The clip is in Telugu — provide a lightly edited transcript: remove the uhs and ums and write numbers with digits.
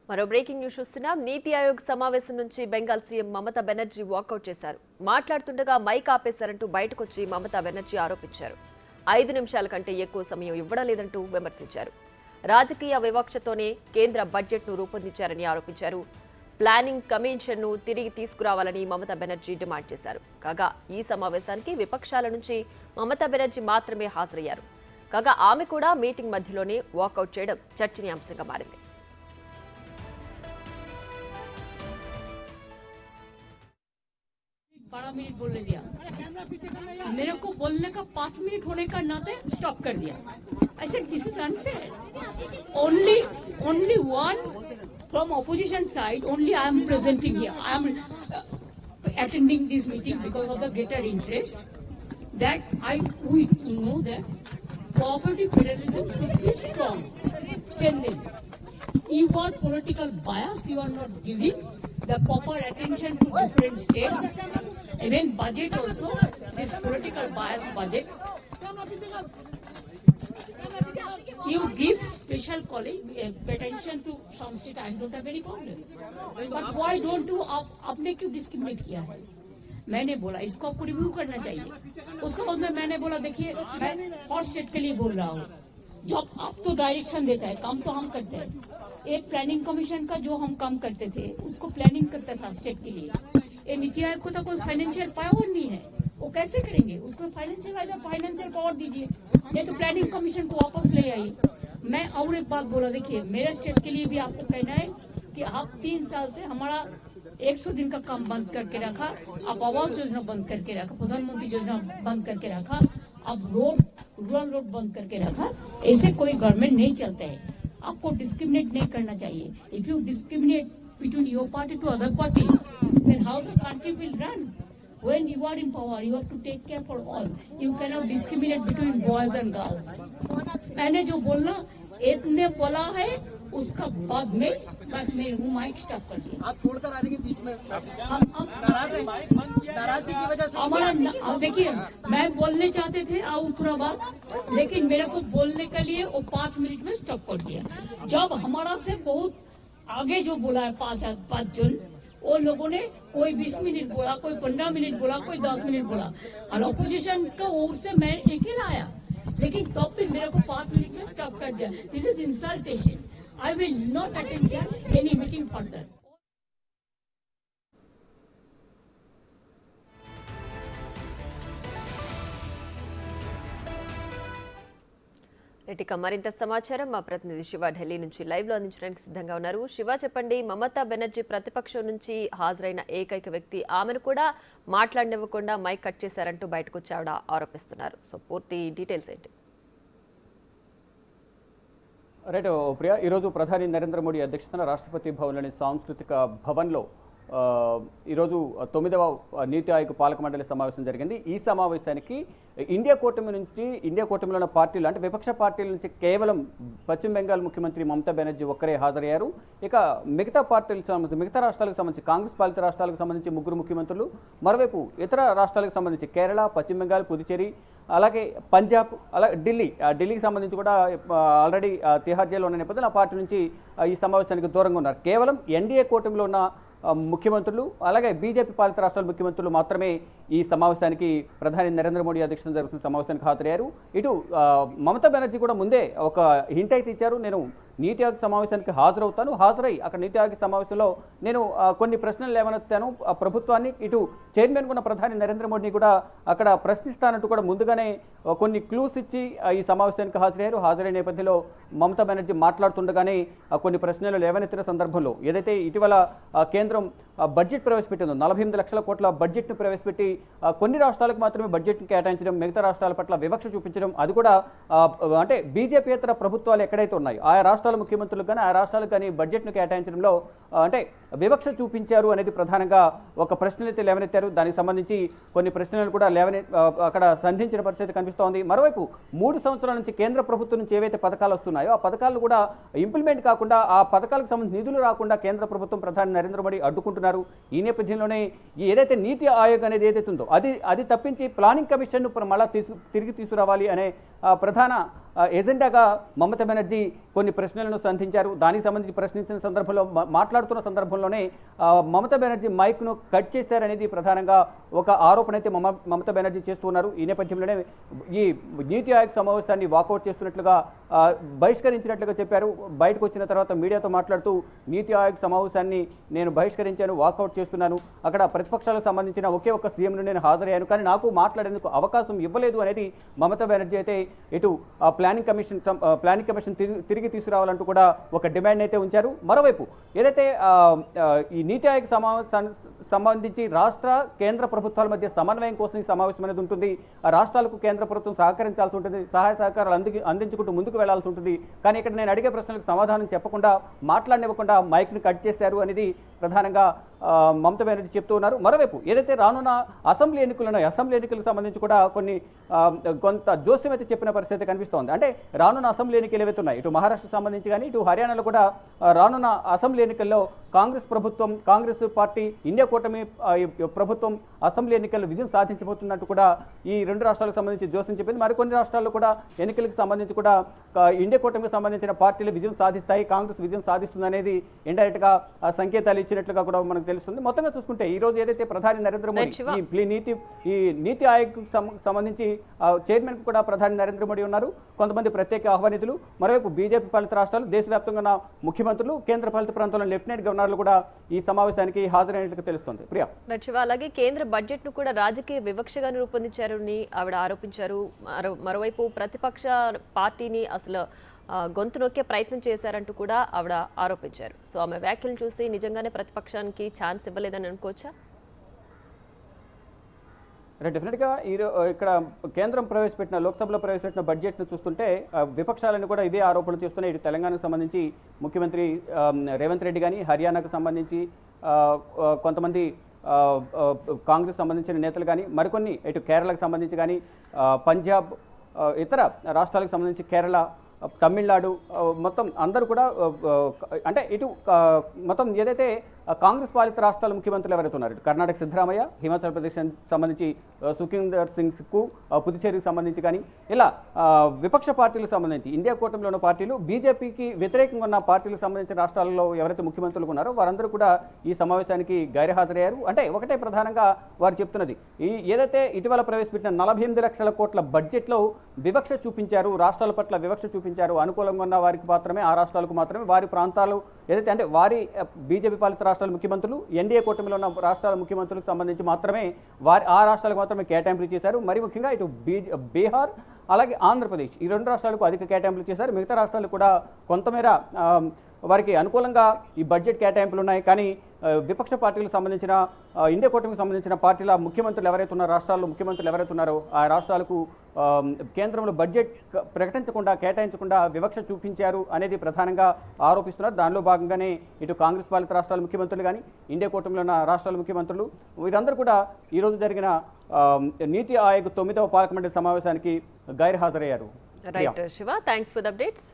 మరో బ్రేకింగ్ న్యూస్ చూస్తున్నాం. నీతి ఆయోగ్ సమావేశం నుంచి బెంగాల్ సీఎం మమతా బెనర్జీ వాకౌట్ చేశారు. మాట్లాడుతుండగా మైక్ ఆపేశారంటూ బయటకొచ్చి మమతా బెనర్జీ ఆరోపించారు. 5 నిమిషాల కంటే ఎక్కువ సమయం ఇవ్వడం లేదంటూ విమర్శించారు. రాజకీయ వివక్షతోనే కేంద్ర బడ్జెట్ను రూపొందించారని ఆరోపించారు. ప్లానింగ్ కమిషన్ను తిరిగి తీసుకురావాలని మమతా బెనర్జీ డిమాండ్ చేశారు. కాగా ఈ సమావేశానికి విపక్షాల నుంచి మమతా బెనర్జీ మాత్రమే హాజరయ్యారు. కాగా ఆమె కూడా మీటింగ్ మధ్యలోనే వాకౌట్ చేయడం చర్చనీయాంశంగా మారింది. 12 मिनट बोलने दिया, मेरे को बोलने का 5 मिनट होने का नाते स्टॉप कर दिया. I said this is unfair. Only one from opposition side. Only I am presenting here. I am attending this meeting because of the greater interest that we know that cooperative federalism should be strong, strengthened. You are political bias. You are not giving the proper attention to different states. Even budget also, this political bias budget. You give special calling attention to some state. I don't have any problem. But why don't you? आपने क्यों डिस्क्रिमिनेट किया है? मैंने बोला इसको आपको रिव्यू करना चाहिए. उसके बाद में मैंने बोला देखिए मैं हर स्टेट के लिए बोल रहा हूँ. जब आप तो डायरेक्शन देता है, काम तो हम करते हैं. एक प्लानिंग कमीशन का जो हम काम करते थे उसको प्लानिंग करता था स्टेट के लिए. ये नीति आयोग को तो कोई फाइनेंशियल पावर नहीं है, वो कैसे करेंगे? उसको फाइनेंशियल पावर दीजिए, नहीं तो प्लानिंग कमीशन को वापस ले आइए. मैं और एक बात बोला, देखिए मेरे स्टेट के लिए भी आपको कहना है कि आप 3 साल से हमारा 100 दिन का काम बंद करके रखा, आप आवास योजना बंद करके रखा, प्रधानमंत्री योजना बंद करके रखा, अब रूरल रोड बंद करके रखा. ऐसे कोई गवर्नमेंट नहीं चलता है. आपको डिस्क्रिमिनेट नहीं करना चाहिए. If you discriminate between your party to other party, then how the country will run? When you are in power, you have to take care for all. You cannot discriminate between boys and girls. मैंने जो बोलना एक ने बोला है, उसका बाद में बस मैं माइक स्टॉप कर दिया. आप छोड़कर आने के बीच में हम नाराजगी की वजह से हमारा देखिए मैं बोलने चाहते थे थोड़ा बात, लेकिन मेरे को बोलने के लिए वो 5 मिनट में स्टॉप कर दिया. जब हमारा से बहुत आगे जो बोला है 5 जन, वो लोगों ने कोई 20 मिनट बोला, कोई 15 मिनट बोला, कोई 10 मिनट बोला, और अपोजिशन का ओर से मैं अकेला आया, लेकिन तब भी मेरे को 5 मिनट में स्टॉप कर दिया. This is इंसल्टेशन. I will not attend any meeting further. ఇక మరింత సమాచారం మా ప్రతినిధి శివ ఢిల్లీ నుంచి లైవ్ లో అందించడానికి సిద్ధంగా ఉన్నారు. శివ చెప్పండి, మమతా బెనర్జీ ప్రతిపక్షం నుంచి హాజరైన ఏకైక వ్యక్తి, ఆమెను కూడా మాట్లాడనివ్వకుండా మైక్ కట్ చేశారంటూ బయటకు వచ్చి ఆవిడ ఆరోపిస్తున్నారు. సో పూర్తి డీటెయిల్స్ ఏంటి? రైట్ ప్రియా, ఈరోజు ప్రధాని నరేంద్ర మోడీ అధ్యక్షతన రాష్ట్రపతి భవన్లోని సాంస్కృతిక భవన్లో ఈరోజు 9వ నీతి ఆయోగ్ పాలక మండలి సమావేశం జరిగింది. ఈ సమావేశానికి ఇండియా కూటమిలో ఉన్న పార్టీలు అంటే విపక్ష పార్టీల నుంచి కేవలం పశ్చిమ బెంగాల్ ముఖ్యమంత్రి మమతా బెనర్జీ ఒక్కరే హాజరయ్యారు. ఇక మిగతా పార్టీలకు సంబంధించి మిగతా రాష్ట్రాలకు సంబంధించి కాంగ్రెస్ పాలిత రాష్ట్రాలకు సంబంధించి 3 ముఖ్యమంత్రులు, మరోవైపు ఇతర రాష్ట్రాలకు సంబంధించి కేరళ, పశ్చిమ బెంగాల్, పుదుచ్చేరి, అలాగే పంజాబ్, అలాగే ఢిల్లీకి సంబంధించి కూడా ఆల్రెడీ తిహార్ జైల్లో ఉన్న నేపథ్యంలో ఆ పార్టీ నుంచి ఈ సమావేశానికి దూరంగా ఉన్నారు. కేవలం ఎన్డీఏ కూటమిలో ఉన్న ముఖ్యమంత్రులు అలాగే బీజేపీ పాలిత రాష్ట్రాల ముఖ్యమంత్రులు మాత్రమే ఈ సమావేశానికి ప్రధాని నరేంద్ర మోడీ అధ్యక్షతన జరుగుతున్న సమావేశానికి హాజరయ్యారు. ఇటు మమతా బెనర్జీ కూడా ముందే ఒక హింట్ అయితే ఇచ్చారు, నేను నీతి ఆయోగ్ సమావేశానికి హాజరై అక్కడ నీతి ఆయోగ్ సమావేశంలో నేను కొన్ని ప్రశ్నలు లేవనెత్తాను ప్రభుత్వాన్ని, ఇటు చైర్మన్ ఉన్న ప్రధాని నరేంద్ర మోడీని కూడా అక్కడ ప్రశ్నిస్తానంటూ కూడా ముందుగానే కొన్ని క్లూస్ ఇచ్చి ఈ సమావేశానికి హాజరైన నేపథ్యంలో మమతా బెనర్జీ మాట్లాడుతుండగానే కొన్ని ప్రశ్నలు లేవనెత్తిన సందర్భంలో ఏదైతే ఇటీవల కేంద్రం బడ్జెట్ ప్రవేశపెట్టిందో 48 లక్షల కోట్ల బడ్జెట్ను ప్రవేశపెట్టి కొన్ని రాష్ట్రాలకు మాత్రమే బడ్జెట్ను కేటాయించడం, మిగతా రాష్ట్రాల పట్ల వివక్ష చూపించడం, అది కూడా అంటే బీజేపీయేతర ప్రభుత్వాలు ఎక్కడైతే ఉన్నాయో ఆయా రాష్ట్రాల ముఖ్యమంత్రులకు కానీ ఆ రాష్ట్రాలకు కానీ బడ్జెట్ను కేటాయించడంలో అంటే వివక్ష చూపించారు అనేది ప్రధానంగా ఒక ప్రశ్నలైతే లేవనెత్తారు. దానికి సంబంధించి కొన్ని ప్రశ్నలు కూడా అక్కడ సంధించిన పరిస్థితి కనిపిస్తోంది. మరోవైపు 3 సంవత్సరాల నుంచి కేంద్ర ప్రభుత్వం నుంచి ఏవైతే పథకాలు వస్తున్నాయో ఆ పథకాలు కూడా ఇంప్లిమెంట్ కాకుండా, ఆ పథకాలకు సంబంధించి నిధులు రాకుండా కేంద్ర ప్రభుత్వం ప్రధాని నరేంద్ర మోడీ అడ్డుకుంటున్నారు. ఈ నేపథ్యంలోనే ఏదైతే నీతి ఆయోగ్ అనేది ఏదైతే ఉందో అది తప్పించి ప్లానింగ్ కమిషన్ను మళ్ళా తిరిగి తీసుకురావాలి అనే ప్రధాన ఎజెండాగా మమతా బెనర్జీ కొన్ని ప్రశ్నలను సంధించారు. దానికి సంబంధించి ప్రశ్నించిన సందర్భంలో మాట్లాడుతున్న సందర్భంలోనే మమతా బెనర్జీ మైక్ను కట్ చేశారనేది ప్రధానంగా ఒక ఆరోపణ అయితే మమతా బెనర్జీ చేస్తున్నారు. ఈ నేపథ్యంలోనే ఈ నీతి ఆయోగ్ సమావేశాన్ని వాకౌట్ చేస్తున్నట్లుగా బహిష్కరించినట్లుగా చెప్పారు. బయటకు వచ్చిన తర్వాత మీడియాతో మాట్లాడుతూ నీతి ఆయోగ్ సమావేశాన్ని నేను బహిష్కరించాను, వాకౌట్ చేస్తున్నాను. అక్కడ ప్రతిపక్షాలకు సంబంధించిన ఒకే ఒక్క సీఎంను నేను హాజరయ్యాను, కానీ నాకు మాట్లాడేందుకు అవకాశం ఇవ్వలేదు అనేది మమతా బెనర్జీ అయితే ఇటు ప్లానింగ్ కమిషన్ తిరిగి తీసుకురావాలంటూ కూడా ఒక డిమాండ్ అయితే ఉంచారు. మరోవైపు ఏదైతే ఈ నీతి ఆయోగ్ సమావేశానికి సంబంధించి రాష్ట్ర కేంద్ర ప్రభుత్వాల మధ్య సమన్వయం కోసం ఈ సమావేశం అనేది ఉంటుంది. ఆ రాష్ట్రాలకు కేంద్ర ప్రభుత్వం సహకరించాల్సి ఉంటుంది, సహాయ సహకారాలు అందించుకుంటూ ముందుకు వెళ్లాల్సి ఉంటుంది. కానీ ఇక్కడ నేను అడిగే ప్రశ్నలకు సమాధానం చెప్పకుండా, మాట్లాడనివ్వకుండా మైక్ని కట్ చేశారు అనేది ప్రధానంగా మమతా బెనర్జీ చెప్తూ ఉన్నారు. మరోవైపు ఏదైతే రానున్న అసెంబ్లీ ఎన్నికలు ఉన్నాయో, అసెంబ్లీ ఎన్నికలకు సంబంధించి కూడా కొంత జోస్యం అయితే చెప్పిన పరిస్థితి కనిపిస్తోంది. అంటే రానున్న అసెంబ్లీ ఎన్నికలు ఏవైతే ఉన్నాయి, ఇటు మహారాష్ట్రకు సంబంధించి కానీ ఇటు హర్యానాలో కూడా రానున్న అసెంబ్లీ ఎన్నికల్లో కాంగ్రెస్ పార్టీ ఇండియా కూటమి ప్రభుత్వం అసెంబ్లీ ఎన్నికల్లో విజయం సాధించబోతున్నట్టు కూడా ఈ రెండు రాష్ట్రాలకు సంబంధించి జోస్యం చెప్పింది. మరికొన్ని రాష్ట్రాల్లో కూడా ఎన్నికలకు సంబంధించి కూడా ఇండియా కూటమికి సంబంధించిన పార్టీలు విజయం సాధిస్తాయి, కాంగ్రెస్ విజయం సాధిస్తుంది అనేది ఇండైరెక్ట్ గా సంకేతాలు ఇచ్చినట్లుగా కూడా మనకు తెలుస్తుంది. మొత్తంగా చూసుకుంటే ఈ రోజు ఏదైతే ప్రధాని నరేంద్ర మోడీ ఈ నీతి ఆయోగ్ సంబంధించి చైర్మన్ కూడా ప్రధాని నరేంద్ర మోడీ ఉన్నారు, కొంతమంది ప్రత్యేక ఆహ్వానితులు, మరోవైపు బీజేపీ పాలిత రాష్ట్రాలు, దేశవ్యాప్తంగా ఉన్న ముఖ్యమంత్రులు, కేంద్ర పాలిత ప్రాంతాల్లో లెఫ్టినెంట్ గవర్నర్లు కూడా ఈ సమావేశానికి హాజరైనట్లుగా తెలుస్తుంది. ప్రియా, అలాగే కేంద్ర బడ్జెట్ ను కూడా రాజకీయ వివక్షగా రూపొందించారని ఆవిడ ఆరోపించారు. మరోవైపు ప్రతిపక్ష పార్టీని అసలు గొంతు నొక్కే ప్రయత్నం చేశారంటూ కూడా ఆవిడ ఆరోపించారు. సో ఆమె వ్యాఖ్యలను చూసి నిజంగానే ప్రతిపక్షానికి ఛాన్స్ ఇవ్వలేదని అనుకోవచ్చా? డెఫినెట్గా ఇక్కడ కేంద్రం ప్రవేశపెట్టిన, లోక్సభలో ప్రవేశపెట్టిన బడ్జెట్ను చూస్తుంటే విపక్షాలను కూడా ఇదే ఆరోపణలు చేస్తున్నాయి. ఇటు తెలంగాణకు సంబంధించి ముఖ్యమంత్రి రేవంత్ రెడ్డి కానీ, హర్యానాకు సంబంధించి కొంతమంది కాంగ్రెస్ సంబంధించిన నేతలు కానీ, మరికొన్ని ఇటు కేరళకు సంబంధించి కానీ, పంజాబ్, ఇతర రాష్ట్రాలకు సంబంధించి కేరళ, తమిళనాడు, మొత్తం అందరూ కూడా అంటే ఇటు మొత్తం ఏదైతే కాంగ్రెస్ పాలిత రాష్ట్రాల ముఖ్యమంత్రులు ఎవరైతే ఉన్నారు, కర్ణాటక సిద్ధరామయ్య, హిమాచల్ ప్రదేశ్ సంబంధించి సుఖీందర్ సింగ్కు, పుదుచ్చేరికి సంబంధించి కానీ ఇలా విపక్ష పార్టీలకు సంబంధించి ఇండియా కూటమిలో ఉన్న పార్టీలు, బీజేపీకి వ్యతిరేకంగా ఉన్న పార్టీలకు సంబంధించిన రాష్ట్రాలలో ఎవరైతే ముఖ్యమంత్రులు ఉన్నారో వారందరూ కూడా ఈ సమావేశానికి గైర్హాజరయ్యారు. అంటే ఒకటే ప్రధానంగా వారు చెప్తున్నది, ఏదైతే ఇటీవల ప్రవేశపెట్టిన 48 లక్షల కోట్ల బడ్జెట్లో వివక్ష చూపించారు, రాష్ట్రాల పట్ల వివక్ష చూపించారు, అనుకూలంగా ఉన్న వారికి మాత్రమే, ఆ రాష్ట్రాలకు మాత్రమే, వారి ప్రాంతాలు ఏదైతే అంటే వారి బీజేపీ పాలిత రాష్ట్రాల ముఖ్యమంత్రులు, ఎన్డీఏ కూటమిలో ఉన్న రాష్ట్రాల ముఖ్యమంత్రులకు సంబంధించి మాత్రమే ఆ రాష్ట్రాలకు మాత్రమే కేటాయింపులు చేశారు. మరి ముఖ్యంగా ఇటు బీహార్ అలాగే ఆంధ్రప్రదేశ్ ఈ రెండు రాష్ట్రాలకు అధిక కేటాయింపులు చేశారు. మిగతా రాష్ట్రాలు కూడా కొంతమేర వారికి అనుకూలంగా ఈ బడ్జెట్ కేటాయింపులు ఉన్నాయి. కానీ విపక్ష పార్టీలకు సంబంధించిన, ఇండియా కూటమికి సంబంధించిన పార్టీల ముఖ్యమంత్రులు ఎవరైతే ఉన్నారో, రాష్ట్రాల్లో ముఖ్యమంత్రులు ఎవరైతే ఉన్నారో ఆ రాష్ట్రాలకు కేంద్రంలో బడ్జెట్ ప్రకటించకుండా, కేటాయించకుండా వివక్ష చూపించారు అనేది ప్రధానంగా ఆరోపిస్తున్నారు. దానిలో భాగంగానే ఇటు కాంగ్రెస్ పాలిత రాష్ట్రాల ముఖ్యమంత్రులు కానీ, ఇండియా కూటమిలో ఉన్న రాష్ట్రాల ముఖ్యమంత్రులు వీరందరూ కూడా ఈరోజు జరిగిన నీతి ఆయోగ్ 9వ పాలక మండలి సమావేశానికి గైర్హాజరయ్యారు. Right Shiva, thanks for the updates.